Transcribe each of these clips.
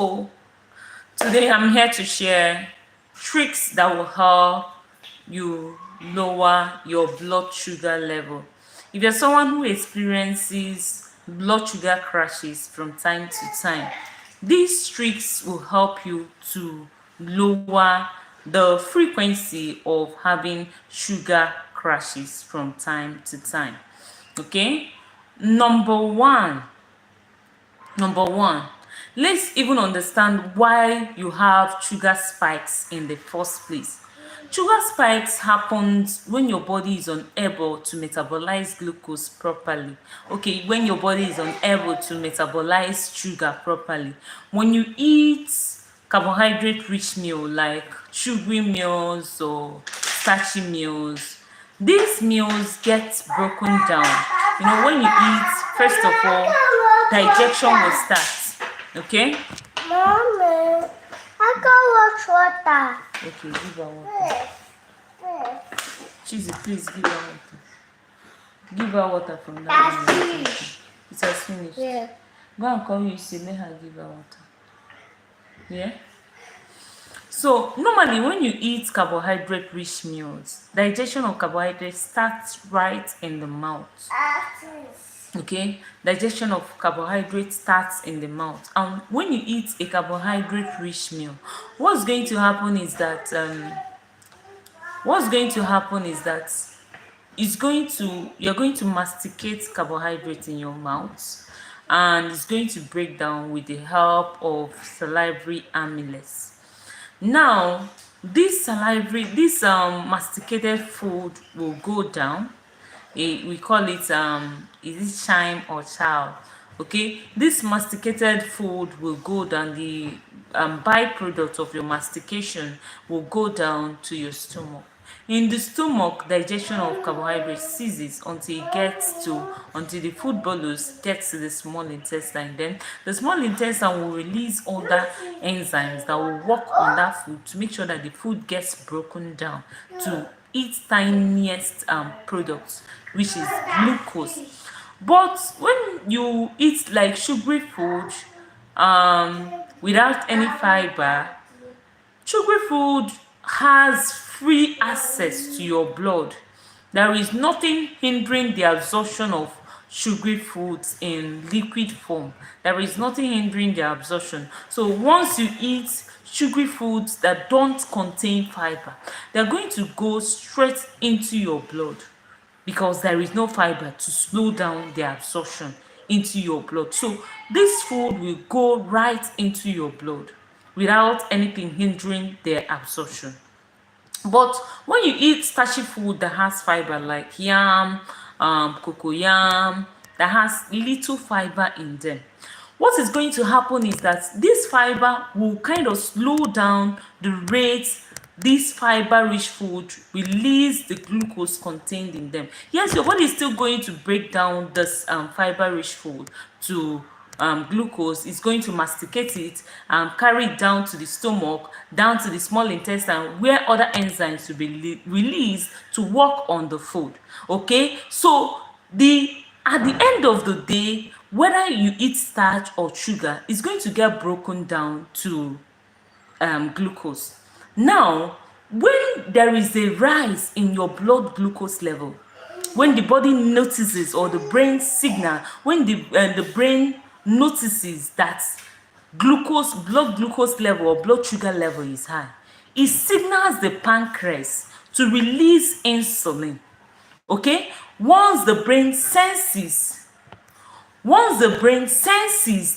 Today I'm here to share tricks that will help you lower your blood sugar level. If you're someone who experiences blood sugar crashes from time to time, these tricks will help you to lower the frequency of having sugar crashes from time to time. Okay? Number one, Number one, let's even understand why you have sugar spikes in the first place. Sugar spikes happens when your body is unable to metabolize glucose properly. Okay, when your body is unable to metabolize sugar properly. When you eat carbohydrate-rich meal like sugary meals or starchy meals, these meals get broken down. When you eat, first of all, digestion will start. Okay? Mommy, I got water. Okay, give her water. Cheesy, please give her water. Give her water from that. That's finished. It has finished. Yeah. Go and call you, say, let her give her water. Yeah? So, normally when you eat carbohydrate-rich meals, digestion of carbohydrates starts right in the mouth. Okay, digestion of carbohydrates starts in the mouth, and when you eat a carbohydrate-rich meal, what's going to happen is that you're going to masticate carbohydrates in your mouth, and it's going to break down with the help of salivary amylase. Now, this masticated food will go down. We call it is it chime or chow? Okay, this masticated food will go down. The byproduct of your mastication will go down to your stomach. In the stomach, digestion of carbohydrates ceases until the food bolus gets to the small intestine. Then the small intestine will release other enzymes that will work on that food to make sure that the food gets broken down to its tiniest products, which is glucose. But when you eat like sugary food without any fiber, sugary food has free access to your blood. There is nothing hindering the absorption of sugary foods in liquid form. There is nothing hindering the absorption. So once you eat sugary foods that don't contain fiber, they're going to go straight into your blood because there is no fiber to slow down the absorption into your blood. So this food will go right into your blood without anything hindering their absorption. But when you eat starchy food that has fiber like yam, cocoyam, that has little fiber in them, what is going to happen is that this fiber will kind of slow down the rate this fiber-rich food release the glucose contained in them. Yes, your body is still going to break down this fiber-rich food to glucose. Is going to masticate it and carry it down to the stomach, down to the small intestine, where other enzymes will be released to work on the food. Okay, so at the end of the day, whether you eat starch or sugar, it's going to get broken down to glucose. Now, when there is a rise in your blood glucose level, when the body notices, or the brain signal, when the brain notices that blood glucose level or blood sugar level is high, it signals the pancreas to release insulin. Okay, once the brain senses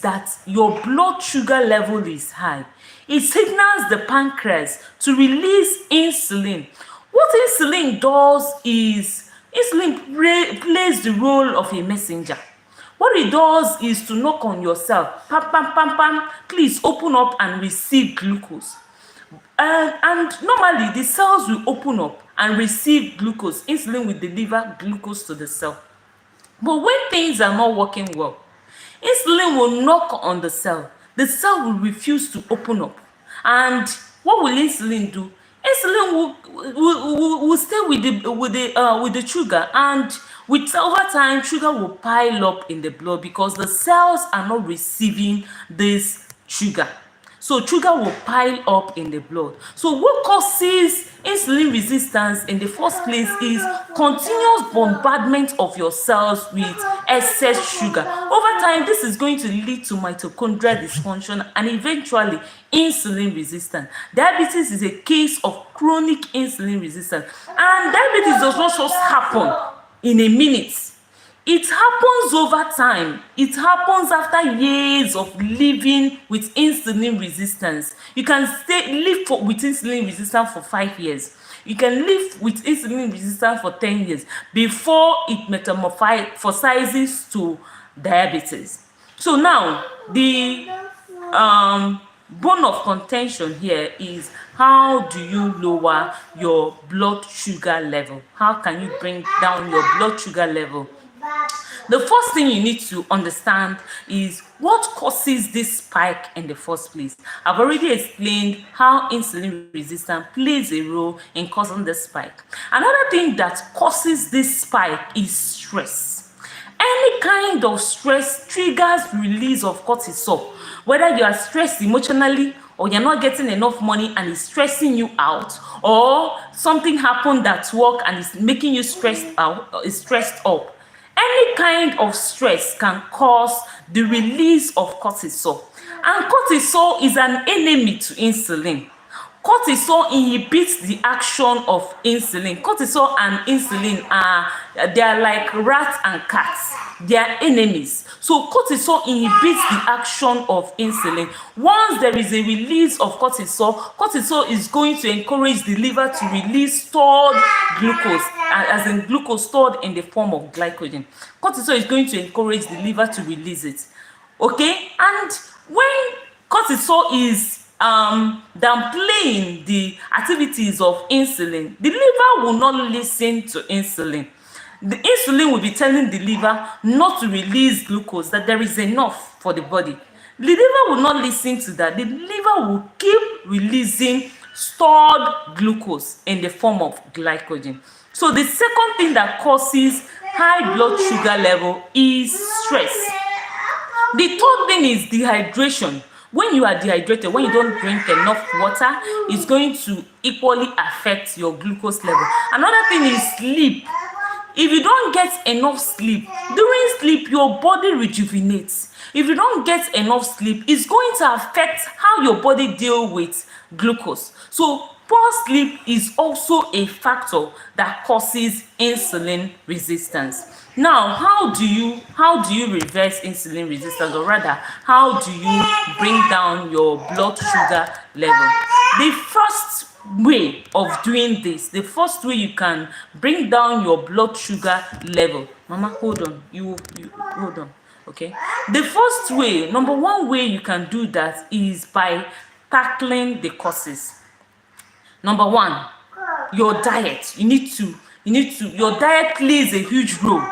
that your blood sugar level is high, it signals the pancreas to release insulin. What insulin does is insulin plays the role of a messenger. What it does is to knock on your cell. Pam, pam, pam, pam, please open up and receive glucose. And normally the cells will open up and receive glucose. Insulin will deliver glucose to the cell. But when things are not working well, insulin will knock on the cell. The cell will refuse to open up. And what will insulin do? Insulin will stay with the sugar, and over time, sugar will pile up in the blood because the cells are not receiving this sugar. So sugar will pile up in the blood. So what causes insulin resistance in the first place is continuous bombardment of your cells with excess sugar. Over time, this is going to lead to mitochondrial dysfunction and eventually insulin resistance. Diabetes is a case of chronic insulin resistance, and diabetes does not just happen in a minute. It happens over time. It happens after years of living with insulin resistance. You can live with insulin resistance for 5 years. You can live with insulin resistance for 10 years before it metamorphosizes to diabetes. So now, the bone of contention here is, how do you lower your blood sugar level? How can you bring down your blood sugar level? The first thing you need to understand is what causes this spike in the first place. I've already explained how insulin resistance plays a role in causing the spike. Another thing that causes this spike is stress. Any kind of stress triggers release of cortisol. Whether you are stressed emotionally, or you're not getting enough money and it's stressing you out, or something happened at work and it's making you stressed up. Any kind of stress can cause the release of cortisol. And cortisol is an enemy to insulin. Cortisol inhibits the action of insulin. Cortisol and insulin they are like rats and cats. They are enemies. So cortisol inhibits the action of insulin. Once there is a release of cortisol, cortisol is going to encourage the liver to release stored glucose, as in glucose stored in the form of glycogen. Cortisol is going to encourage the liver to release it. Okay? And when cortisol is downplaying the activities of insulin, the liver will not listen to insulin. The insulin will be telling the liver not to release glucose, that there is enough for the body. The liver will not listen to that. The liver will keep releasing stored glucose in the form of glycogen. So the second thing that causes high blood sugar level is stress. The third thing is dehydration. When you are dehydrated, when you don't drink enough water, it's going to equally affect your glucose level. Another thing is sleep. If you don't get enough sleep, during sleep your body rejuvenates. If you don't get enough sleep, it's going to affect how your body deals with glucose. So poor sleep is also a factor that causes insulin resistance. Now, how do you reverse insulin resistance, or rather, how do you bring down your blood sugar level? The first way of doing this, the first way you can bring down your blood sugar level, mama, hold on, you hold on, okay? The first way, number one way you can do that is by tackling the causes. Number one, your diet. Your diet plays a huge role,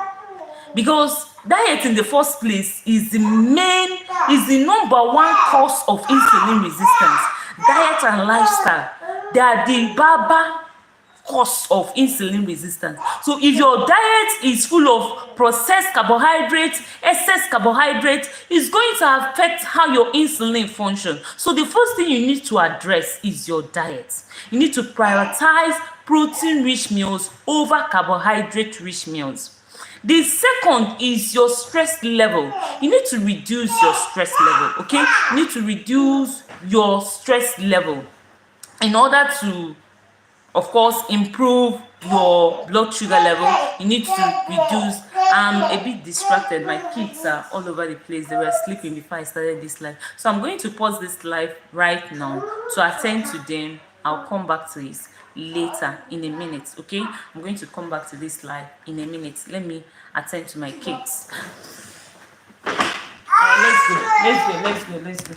because diet in the first place is the number one cause of insulin resistance. Diet and lifestyle, they are the baba cause of insulin resistance. So if your diet is full of processed carbohydrates, excess carbohydrates, it's going to affect how your insulin functions. So the first thing you need to address is your diet. You need to prioritize protein-rich meals over carbohydrate-rich meals. The second is your stress level. You need to reduce your stress level, okay? You need to reduce your stress level in order to, of course, improve your blood sugar level. You need to reduce. I'm a bit distracted. My kids are all over the place. They were sleeping before I started this live. So I'm going to pause this live right now to attend to them. I'll come back to it later in a minute, okay? I'm going to come back to this live in a minute. Let me attend to my kids. Let's go. Let's go.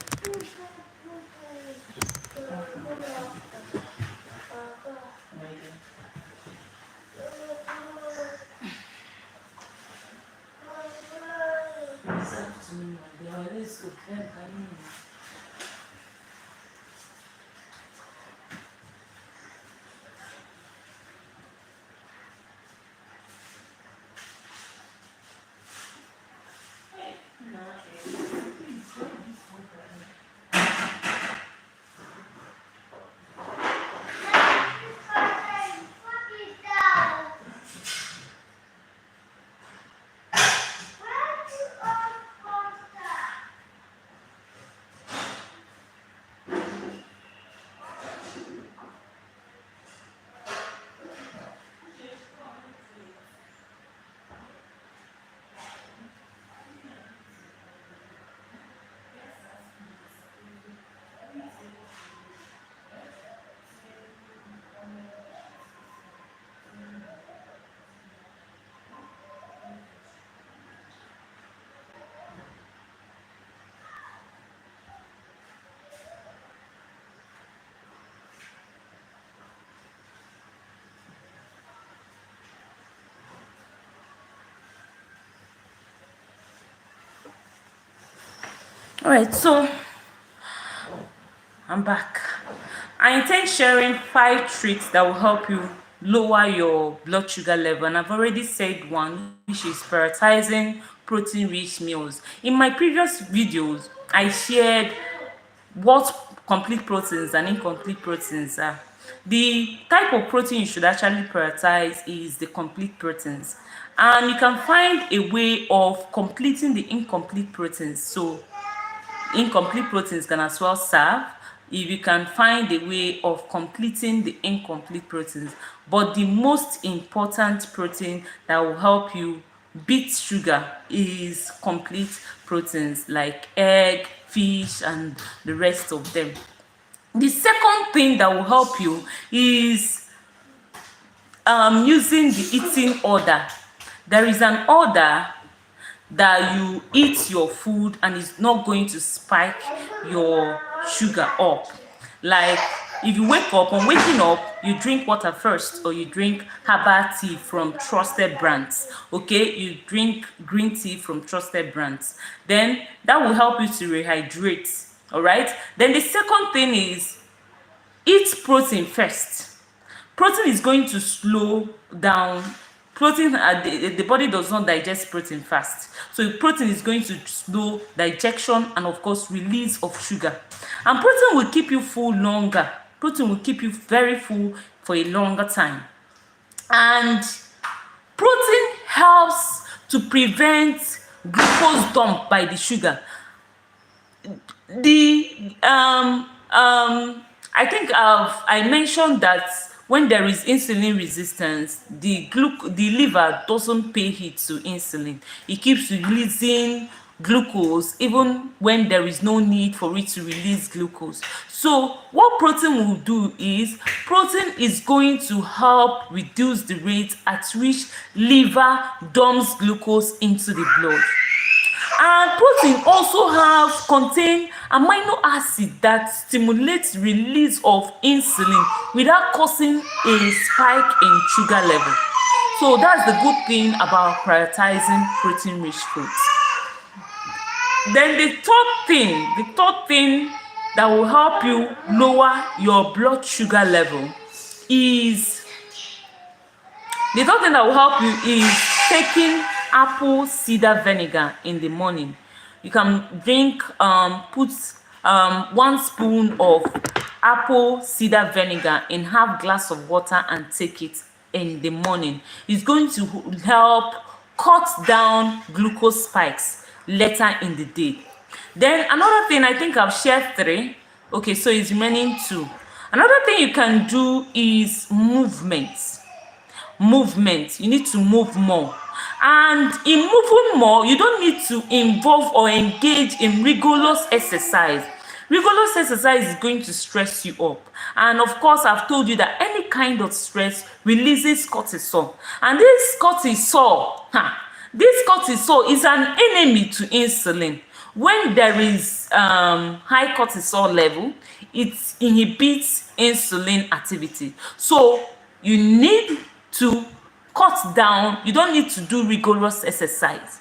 All right, so I'm back. I intend sharing 5 tricks that will help you lower your blood sugar level, and I've already said one, which is prioritizing protein-rich meals. In my previous videos, I shared what complete proteins and incomplete proteins are. The type of protein you should actually prioritize is the complete proteins, and you can find a way of completing the incomplete proteins. So incomplete proteins can as well serve if you can find a way of completing the incomplete proteins. But the most important protein that will help you beat sugar is complete proteins like egg, fish, and the rest of them. The second thing that will help you is using the eating order. There is an order that you eat your food and it's not going to spike your sugar up. Like if you wake up, on waking up, you drink water first, or you drink herbal tea from trusted brands. Okay, you drink green tea from trusted brands. Then that will help you to rehydrate. All right. Then the second thing is eat protein first. Protein is going to slow down. Protein, the body does not digest protein fast, so protein is going to slow digestion and of course release of sugar. And protein will keep you full longer. Protein will keep you very full for a longer time. And protein helps to prevent glucose dump by the sugar. I think I mentioned that when there is insulin resistance, the liver doesn't pay heed to insulin. It keeps releasing glucose even when there is no need for it to release glucose. So what protein will do is protein is going to help reduce the rate at which liver dumps glucose into the blood. And protein also contain amino acid that stimulates release of insulin without causing a spike in sugar level. So that's the good thing about prioritizing protein-rich foods. Then the third thing that will help you lower your blood sugar level is taking apple cider vinegar in the morning. You can drink, put 1 spoon of apple cider vinegar in half glass of water and take it in the morning. It's going to help cut down glucose spikes later in the day. Then another thing, I think I've shared 3. Okay, so it's remaining 2. Another thing you can do is movement. You need to move more. And in moving more, you don't need to involve or engage in rigorous exercise. Rigorous exercise is going to stress you up. And of course, I've told you that any kind of stress releases cortisol. And this cortisol is an enemy to insulin. When there is high cortisol level, it inhibits insulin activity. So you need to cut down. You don't need to do rigorous exercise.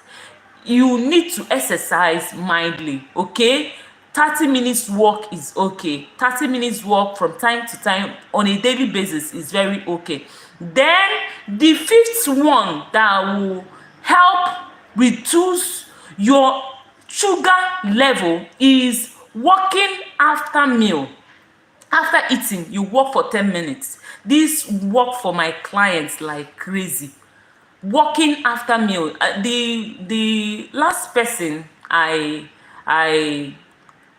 You need to exercise mildly, okay? 30 minutes walk is okay. 30 minutes walk from time to time on a daily basis is very okay. Then the 5th one that will help reduce your sugar level is walking after meal. After eating, you walk for 10 minutes. This work for my clients like crazy. Walking after meal. The last person I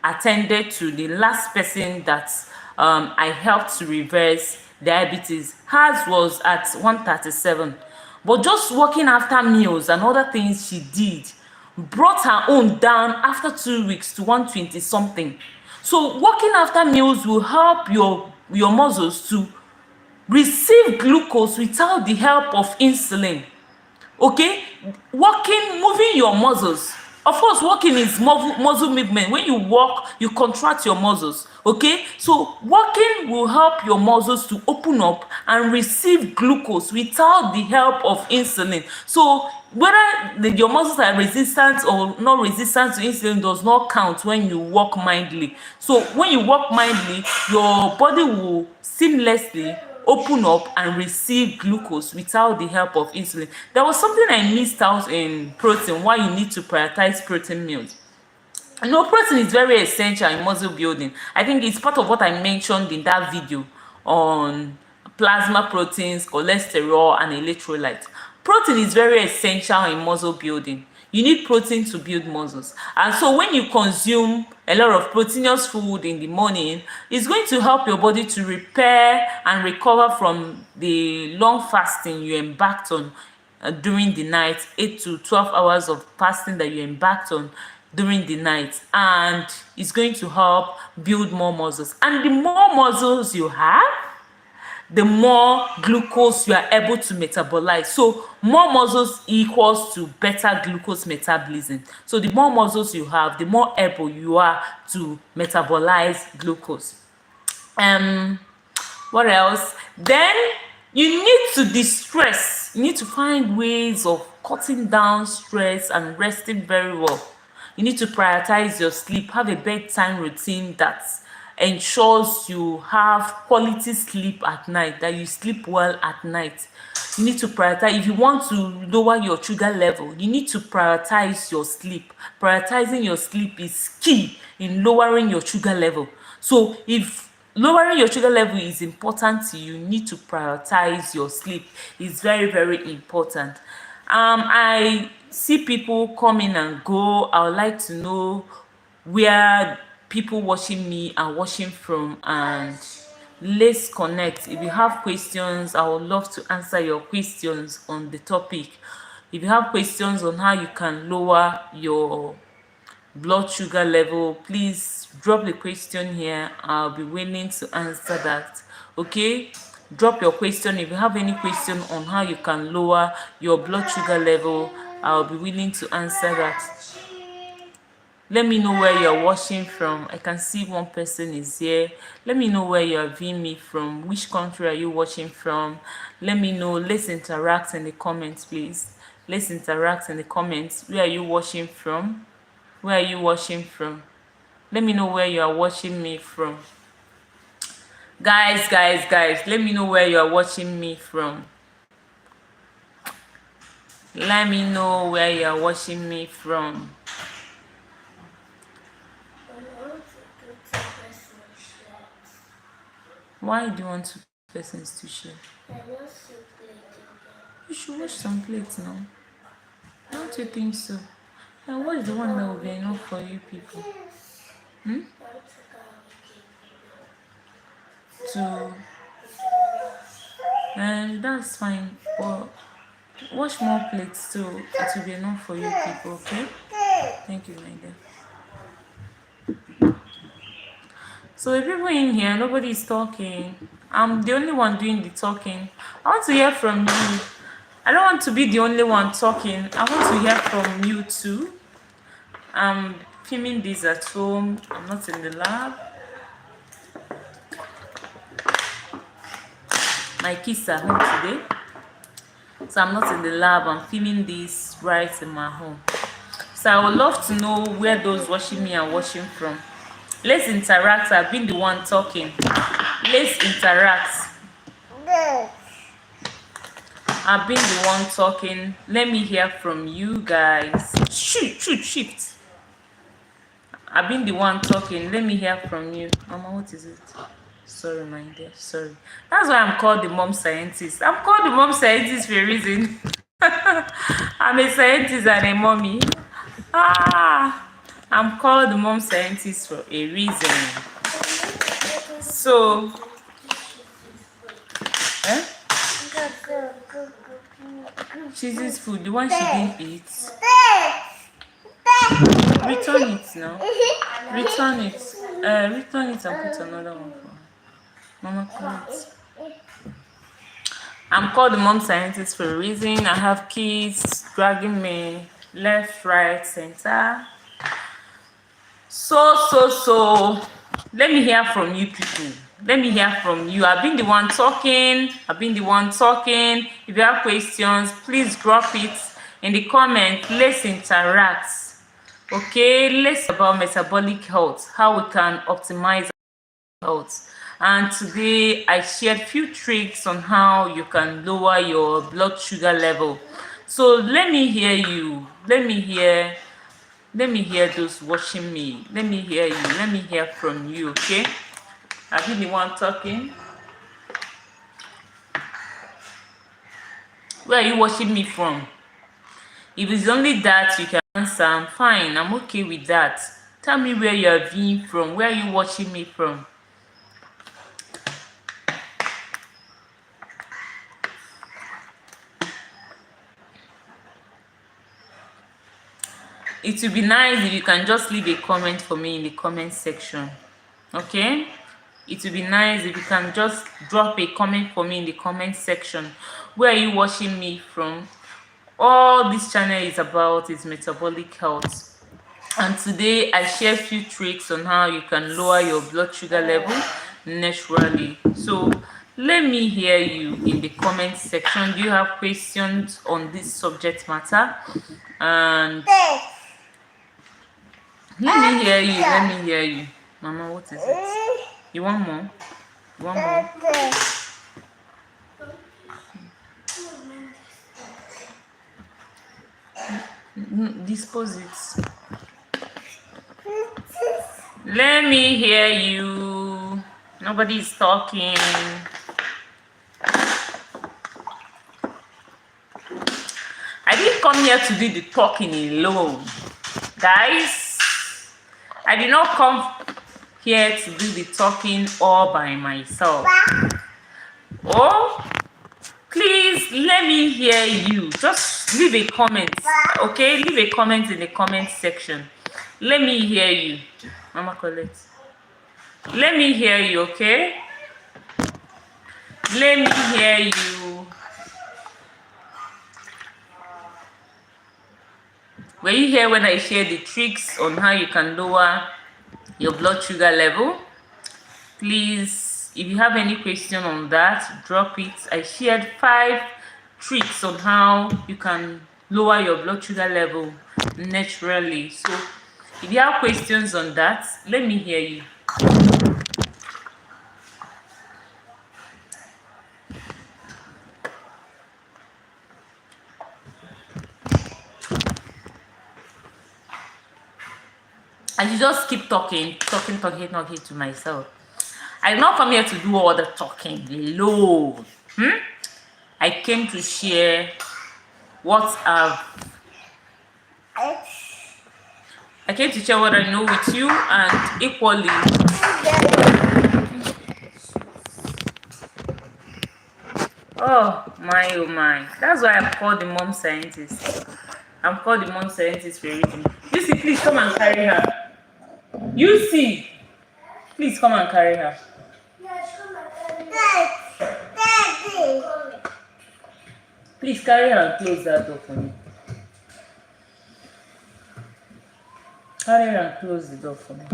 attended to, the last person that I helped to reverse diabetes, hers was at 137. But just walking after meals and other things she did brought her own down after 2 weeks to 120 something. So walking after meals will help your muscles to receive glucose without the help of insulin. Okay, moving your muscles. Of course, walking is muscle movement. When you walk, you contract your muscles. Okay, so walking will help your muscles to open up and receive glucose without the help of insulin. So whether your muscles are resistant or not resistant to insulin does not count when you walk mindly. So when you walk mindly, your body will seamlessly open up and receive glucose without the help of insulin. There was something I missed out in protein, why you need to prioritize protein meals. You know, protein is very essential in muscle building. I think it's part of what I mentioned in that video on plasma proteins, cholesterol, and electrolytes. Protein is very essential in muscle building. You need protein to build muscles. And so when you consume a lot of proteinous food in the morning, it's going to help your body to repair and recover from the long fasting you embarked on during the night, 8 to 12 hours of fasting that you embarked on during the night, and it's going to help build more muscles. And the more muscles you have, the more glucose you are able to metabolize. So more muscles equals to better glucose metabolism. So the more muscles you have, the more able you are to metabolize glucose. What else? Then you need to de-stress. You need to find ways of cutting down stress and resting very well. You need to prioritize your sleep. Have a bedtime routine that ensures you have quality sleep at night, that you sleep well at night. You need to prioritize. If you want to lower your sugar level, you need to prioritize your sleep. Prioritizing your sleep is key in lowering your sugar level. So if lowering your sugar level is important to you, you need to prioritize your sleep. It's very, very important. I see people coming and go. I would like to know where people watching me are watching from, and let's connect. If you have questions, I would love to answer your questions on the topic. If you have questions on how you can lower your blood sugar level, please drop the question here. I'll be willing to answer that. Okay, drop your question. If you have any question on how you can lower your blood sugar level, I'll be willing to answer that. Let me know where you're watching from. I can see one person is here. Let me know where you're viewing me from. Which country are you watching from? Let me know. Let's interact in the comments, please. Let's interact in the comments. Where are you watching from? Where are you watching from? Let me know where you are watching me from. Guys, let me know where you are watching me from. Let me know where you are watching me from. Why do you want two persons to share? You should wash some plates now. Don't you think so? And what is the one that will be enough for you people? And that's fine. But wash more plates too. It will be enough for you people, okay? Thank you, my dear. So the people in here, nobody is talking. I'm the only one doing the talking. I want to hear from you. I don't want to be the only one talking. I want to hear from you too. I'm filming this at home. I'm not in the lab. My kids are home today. So I'm not in the lab. I'm filming this right in my home. So I would love to know where those watching me are watching from. Let's interact. I've been the one talking. Let's interact. I've been the one talking. Let me hear from you guys. Shoot. I've been the one talking. Let me hear from you. Mama, what is it? Sorry, my dear. Sorry. That's why I'm called the mom scientist. I'm called the mom scientist for a reason. I'm a scientist and a mommy. I'm called the mom scientist for a reason. So, Cheesy's food, the one she didn't eat. Return it now. Return it. Return it and put another one for her. Mama, please. I'm called the mom scientist for a reason. I have kids dragging me left, right, center. So. Let me hear from you people. Let me hear from you. I've been the one talking. If you have questions, please drop it in the comment. Let's interact. Okay, let's talk about metabolic health, how we can optimize health. And today I shared few tricks on how you can lower your blood sugar level. So let me hear you. Let me hear those watching me. Let me hear you. Let me hear from you. Okay, are you the one talking? Where are you watching me from? If it's only that you can answer, I'm fine. I'm okay with that. Tell me where you are viewing from. Where are you watching me from? It would be nice if you can just leave a comment for me in the comment section. Okay? It would be nice if you can just drop a comment for me in the comment section. Where are you watching me from? All this channel is about is metabolic health. And today I share a few tricks on how you can lower your blood sugar level naturally. So let me hear you in the comment section. Do you have questions on this subject matter? And let me hear you. Let me hear you. Mama, what is it? You want more? You want more? Dispose it. Let me hear you. Nobody's talking. I didn't come here to do the talking alone. Guys, I did not come here to do the talking all by myself. Oh, please let me hear you. Just leave a comment. Okay, leave a comment in the comment section. Let me hear you. Mama Colette. Let me hear you, okay? Let me hear you. Were you here when I shared the tricks on how you can lower your blood sugar level? Please, if you have any question on that, drop it. I shared 5 tricks on how you can lower your blood sugar level naturally. So if you have questions on that, let me hear you. I should just keep talking to myself. I did not come here to do all the talking alone. I came to share what I came to share what I know with you, and equally oh my. That's why I'm called the mom scientist. I'm called the mom scientist for a reason. You see, please come and carry her. You see, please come and carry her. Please carry her and close that door for me. Carry her and close the door for me.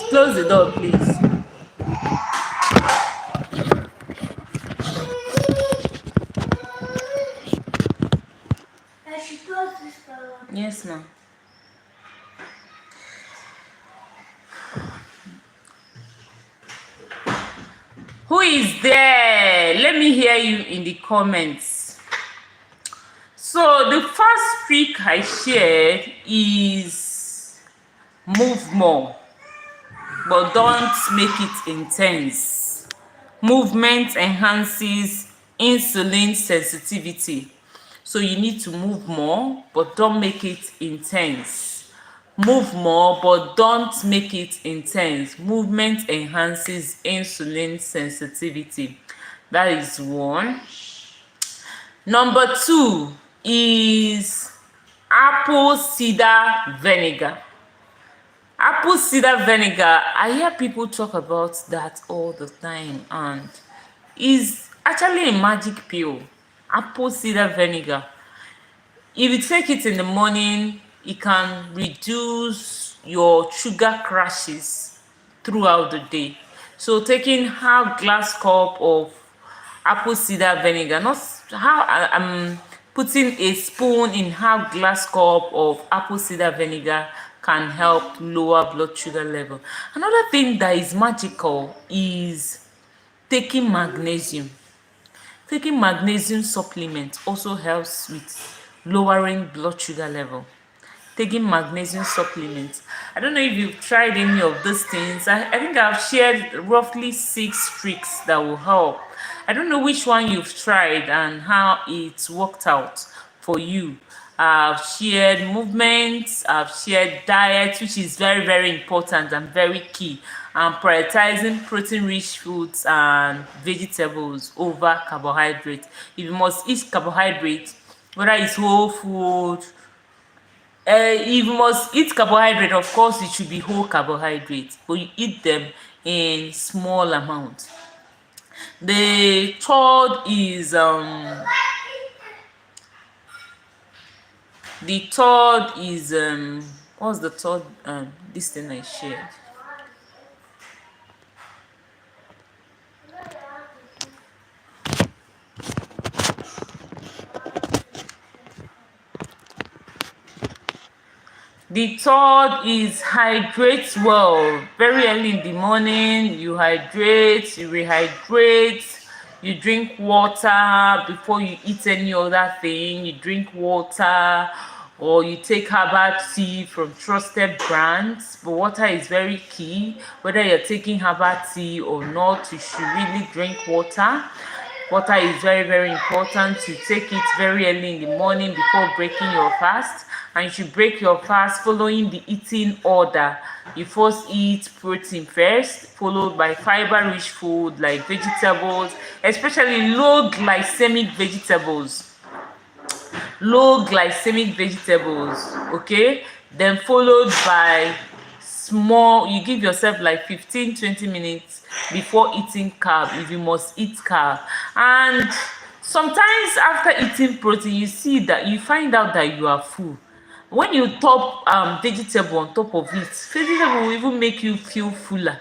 Close the door, please. I should close this door. Yes, ma'am. Who is there? Let me hear you in the comments. So the first trick I shared is move more, but don't make it intense. Movement enhances insulin sensitivity. So you need to move more, but don't make it intense. Move more, but don't make it intense. Movement enhances insulin sensitivity. That is one. Number 2 is apple cider vinegar. Apple cider vinegar, I hear people talk about that all the time, and is actually a magic pill. Apple cider vinegar. If you take it in the morning, it can reduce your sugar crashes throughout the day. So taking half glass cup of apple cider vinegar. Not how I'm putting a spoon in half glass cup of apple cider vinegar can help lower blood sugar level. Another thing that is magical is taking magnesium. Taking magnesium supplement also helps with lowering blood sugar level. Taking magnesium supplements. I don't know if you've tried any of those things. I think I've shared roughly 6 tricks that will help. I don't know which one you've tried and how it's worked out for you. I've shared movements, I've shared diet, which is very, very important and very key. And prioritizing protein-rich foods and vegetables over carbohydrates. If you must eat carbohydrates, whether it's whole food, if you must eat carbohydrate, of course it should be whole carbohydrates, but you eat them in small amounts. The third is what's the third this thing I shared? The third is hydrate well. Very early in the morning, you hydrate, you rehydrate, you drink water before you eat any other thing. You drink water or you take herbal tea from trusted brands. But water is very key. Whether you're taking herbal tea or not, you should really drink water. Water is very, very important. You take it very early in the morning before breaking your fast, and you should break your fast following the eating order. You first eat protein first, followed by fiber-rich food like vegetables, especially low glycemic vegetables, okay, then followed by small, you give yourself like 15-20 minutes before eating carb if you must eat carb. And sometimes after eating protein, you see that you find out that you are full. When you top vegetable on top of it, vegetable will even make you feel fuller.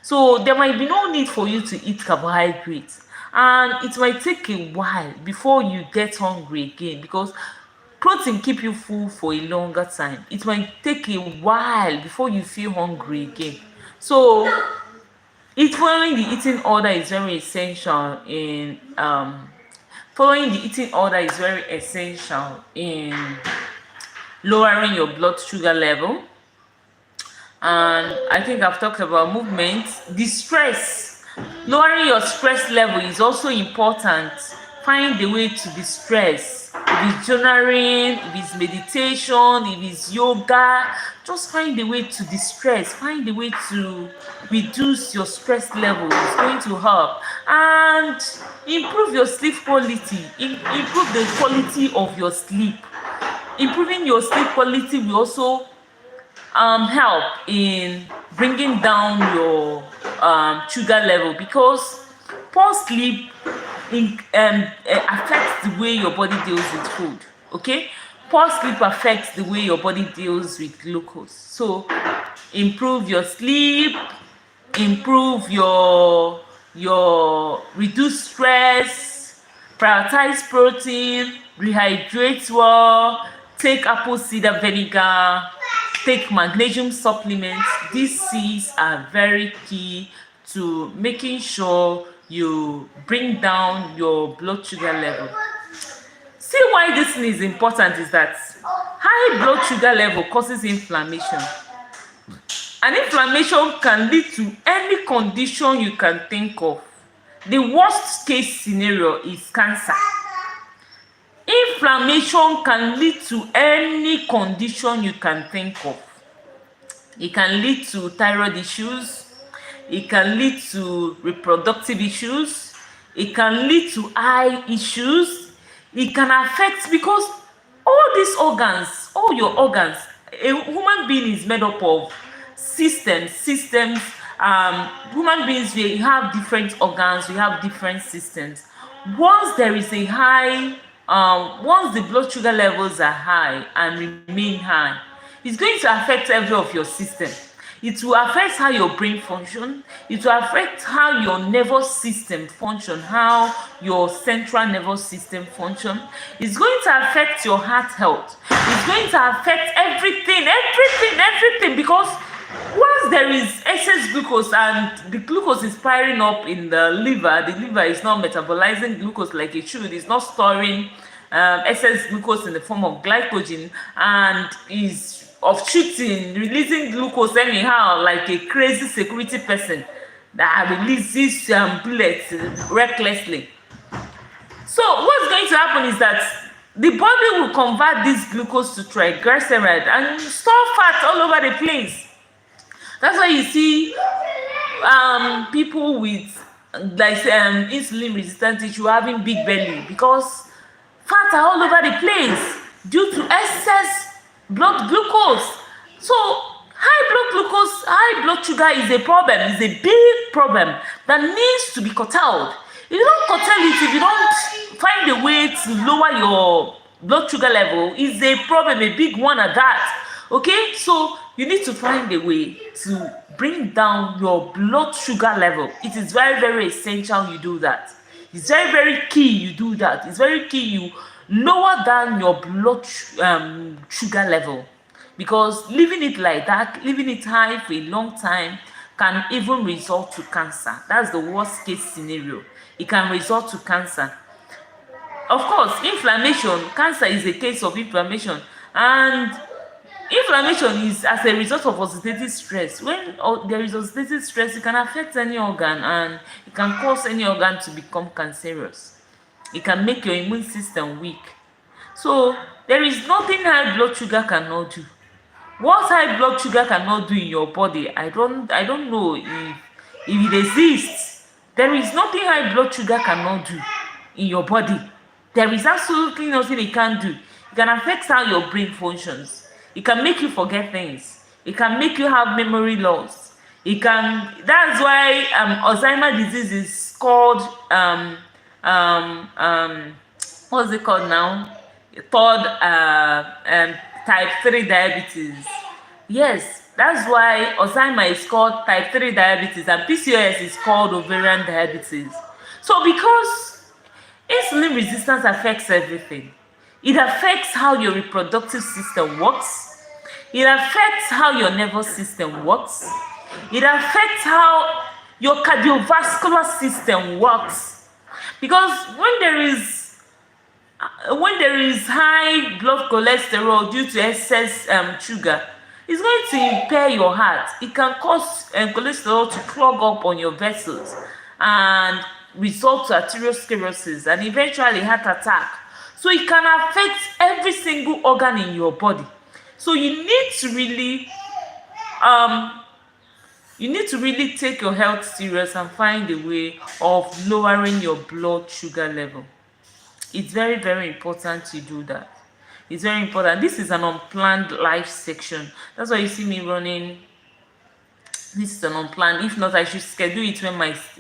So there might be no need for you to eat carbohydrates, and it might take a while before you get hungry again, because protein keep you full for a longer time. It might take a while before you feel hungry again. So following the eating order is very essential in lowering your blood sugar level. And I think I've talked about movement. The stress, lowering your stress level is also important. Find a way to distress. If it's journaling, if it's meditation, if it's yoga, just find a way to distress. Find a way to reduce your stress level. It's going to help. And improve your sleep quality. Improve the quality of your sleep. Improving your sleep quality will also help in bringing down your sugar level, because poor sleep affects the way your body deals with food. Okay, poor sleep affects the way your body deals with glucose. So improve your sleep, improve your reduce stress, prioritize protein, rehydrate well, take apple cider vinegar, take magnesium supplements. These C's are very key to making sure you bring down your blood sugar level. See why this thing is important is that high blood sugar level causes inflammation. And inflammation can lead to any condition you can think of. The worst case scenario is cancer. Inflammation can lead to any condition you can think of. It can lead to thyroid issues. It can lead to reproductive issues. It can lead to eye issues. It can affect, because all your organs, a human being is made up of systems. Human beings, we have different organs, we have different systems. Once there is a high, once the blood sugar levels are high and remain high, it's going to affect every of your system. It will affect how your brain function. It will affect how your nervous system function, how your central nervous system function. It's going to affect your heart health. It's going to affect everything, because once there is excess glucose and the glucose is piling up in the liver is not metabolizing glucose like it should. It's not storing excess glucose in the form of glycogen, and is of shooting, releasing glucose anyhow like a crazy security person that releases bullets recklessly. So what's going to happen is that the body will convert this glucose to triglyceride and store fat all over the place. That's why you see people with like insulin resistant tissue having big belly, because fat are all over the place due to excess blood glucose. So high blood sugar is a problem, is a big problem that needs to be curtailed. If you don't curtail it, if you don't find a way to lower your blood sugar level, is a problem, a big one at that. Okay, so you need to find a way to bring down your blood sugar level. It is very essential you do that. It's very key you do that. It's very key you lower down your blood sugar level, because leaving it like that, leaving it high for a long time, can even result to cancer. That's the worst case scenario. It can result to cancer. Of course, inflammation, cancer is a case of inflammation, and inflammation is as a result of oxidative stress. When there is oxidative stress, it can affect any organ, and it can cause any organ to become cancerous. It can make your immune system weak. So there is nothing high blood sugar cannot do. What high blood sugar cannot do in your body, I don't know if it exists. There is nothing high blood sugar cannot do in your body. There is absolutely nothing it can do. It can affect how your brain functions. It can make you forget things. It can make you have memory loss. It can. That's why Alzheimer's disease is called what's it called now? Called type 3 diabetes. Yes, that's why Alzheimer's is called type 3 diabetes, and PCOS is called ovarian diabetes. So because insulin resistance affects everything. It affects how your reproductive system works. It affects how your nervous system works. It affects how your cardiovascular system works. Because when there is high blood cholesterol due to excess sugar, it's going to impair your heart. It can cause cholesterol to clog up on your vessels and result to arteriosclerosis and eventually heart attack. So it can affect every single organ in your body. So you need to really take your health serious and find a way of lowering your blood sugar level. It's very important to do that. It's very important. This is an unplanned live section. That's why you see me running. This is an unplanned. If not, I should schedule it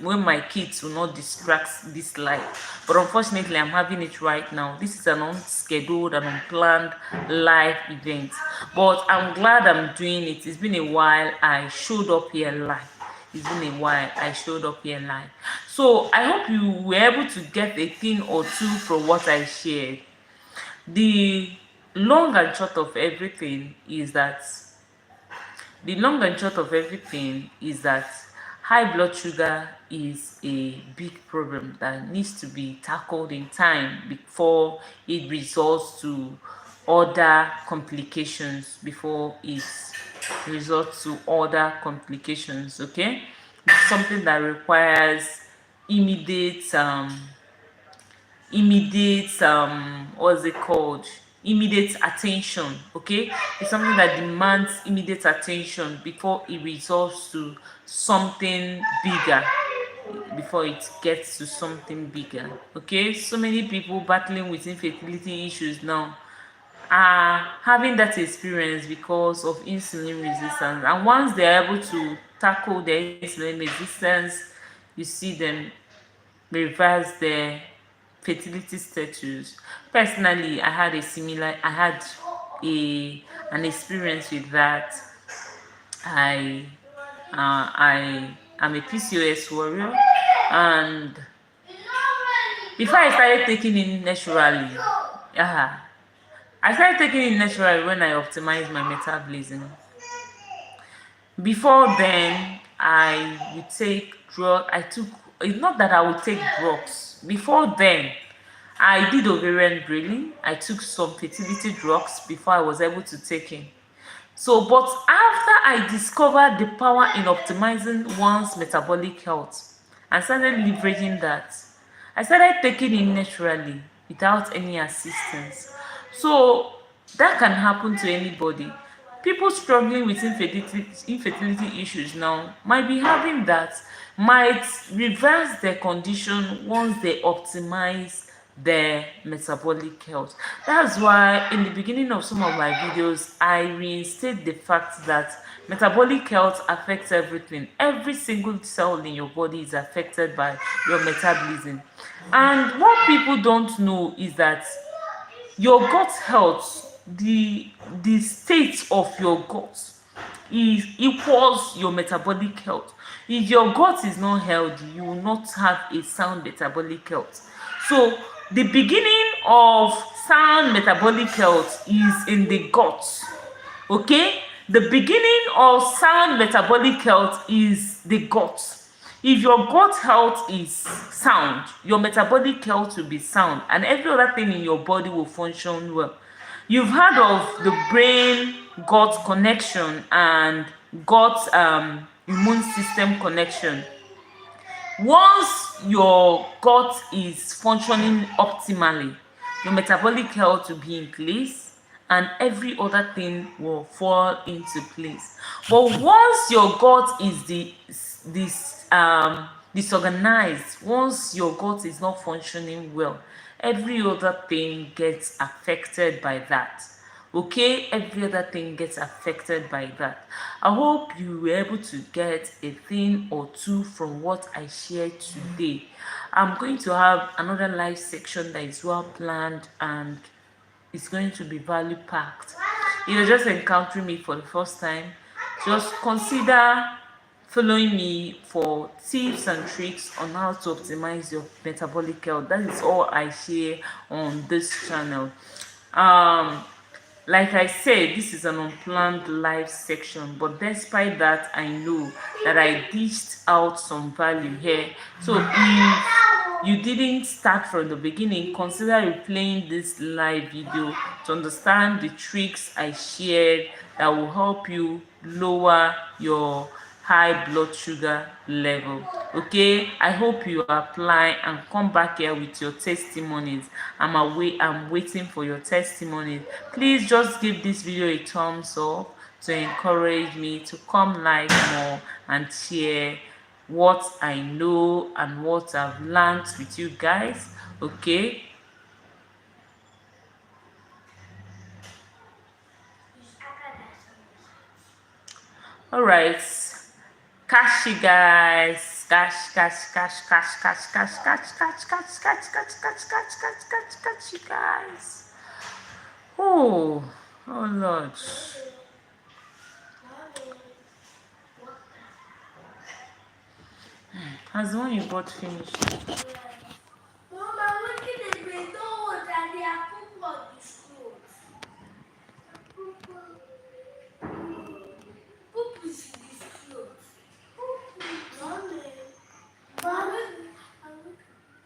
when my kids will not distract this live. But unfortunately, I'm having it right now. This is an unscheduled and unplanned live event. But I'm glad I'm doing it. It's been a while I showed up here live. So I hope you were able to get a thing or two from what I shared. The long and short of everything is that high blood sugar is a big problem that needs to be tackled in time before it results to other complications. Okay, it's something that requires immediate immediate attention. Okay, it's something that demands immediate attention before it resolves to something bigger, before it gets to something bigger. Okay, so many people battling with infertility issues now are having that experience because of insulin resistance, and once they're able to tackle their insulin resistance, you see them reverse their fertility status. Personally, I had an experience with that. I am a PCOS warrior, and before I started taking it naturally, I started taking it naturally when I optimized my metabolism. Before then, I would take drug. I took. It's not that I would take drugs. Before then, I did ovarian drilling. I took some fertility drugs before I was able to take it. So, but after I discovered the power in optimizing one's metabolic health and started leveraging that, I started taking it naturally without any assistance. So that can happen to anybody. People struggling with infertility issues now might be having that, might reverse their condition once they optimize their metabolic health. That's why in the beginning of some of my videos, I reinstate the fact that metabolic health affects everything. Every single cell in your body is affected by your metabolism. And what people don't know is that your gut health, the state of your gut is equals your metabolic health. If your gut is not healthy, you will not have a sound metabolic health. So the beginning of sound metabolic health is in the gut. Okay, the beginning of sound metabolic health is the gut. If your gut health is sound, your metabolic health will be sound, and every other thing in your body will function well. You've heard of the brain gut connection and gut immune system connection. Once your gut is functioning optimally, your metabolic health will be in place and every other thing will fall into place. But once your gut is disorganized, once your gut is not functioning well, every other thing gets affected by that. Okay, every other thing gets affected by that. I hope you were able to get a thing or two from what I shared today. I'm going to have another live section that is well planned and it's going to be value packed. If you're just encountering me for the first time, just consider following me for tips and tricks on how to optimize your metabolic health. That is all I share on this channel. Like I said, this is an unplanned live section, but despite that, I know that I dished out some value here. So if you didn't start from the beginning, consider replaying this live video to understand the tricks I shared that will help you lower your high blood sugar level. Okay, I hope you apply and come back here with your testimonies. I'm waiting for your testimonies. Please just give this video a thumbs up to encourage me to come live more and share what I know and what I've learned with you guys. Okay, all right. Catch you guys. Catch you guys. Oh Lord. Has the one you bought finished?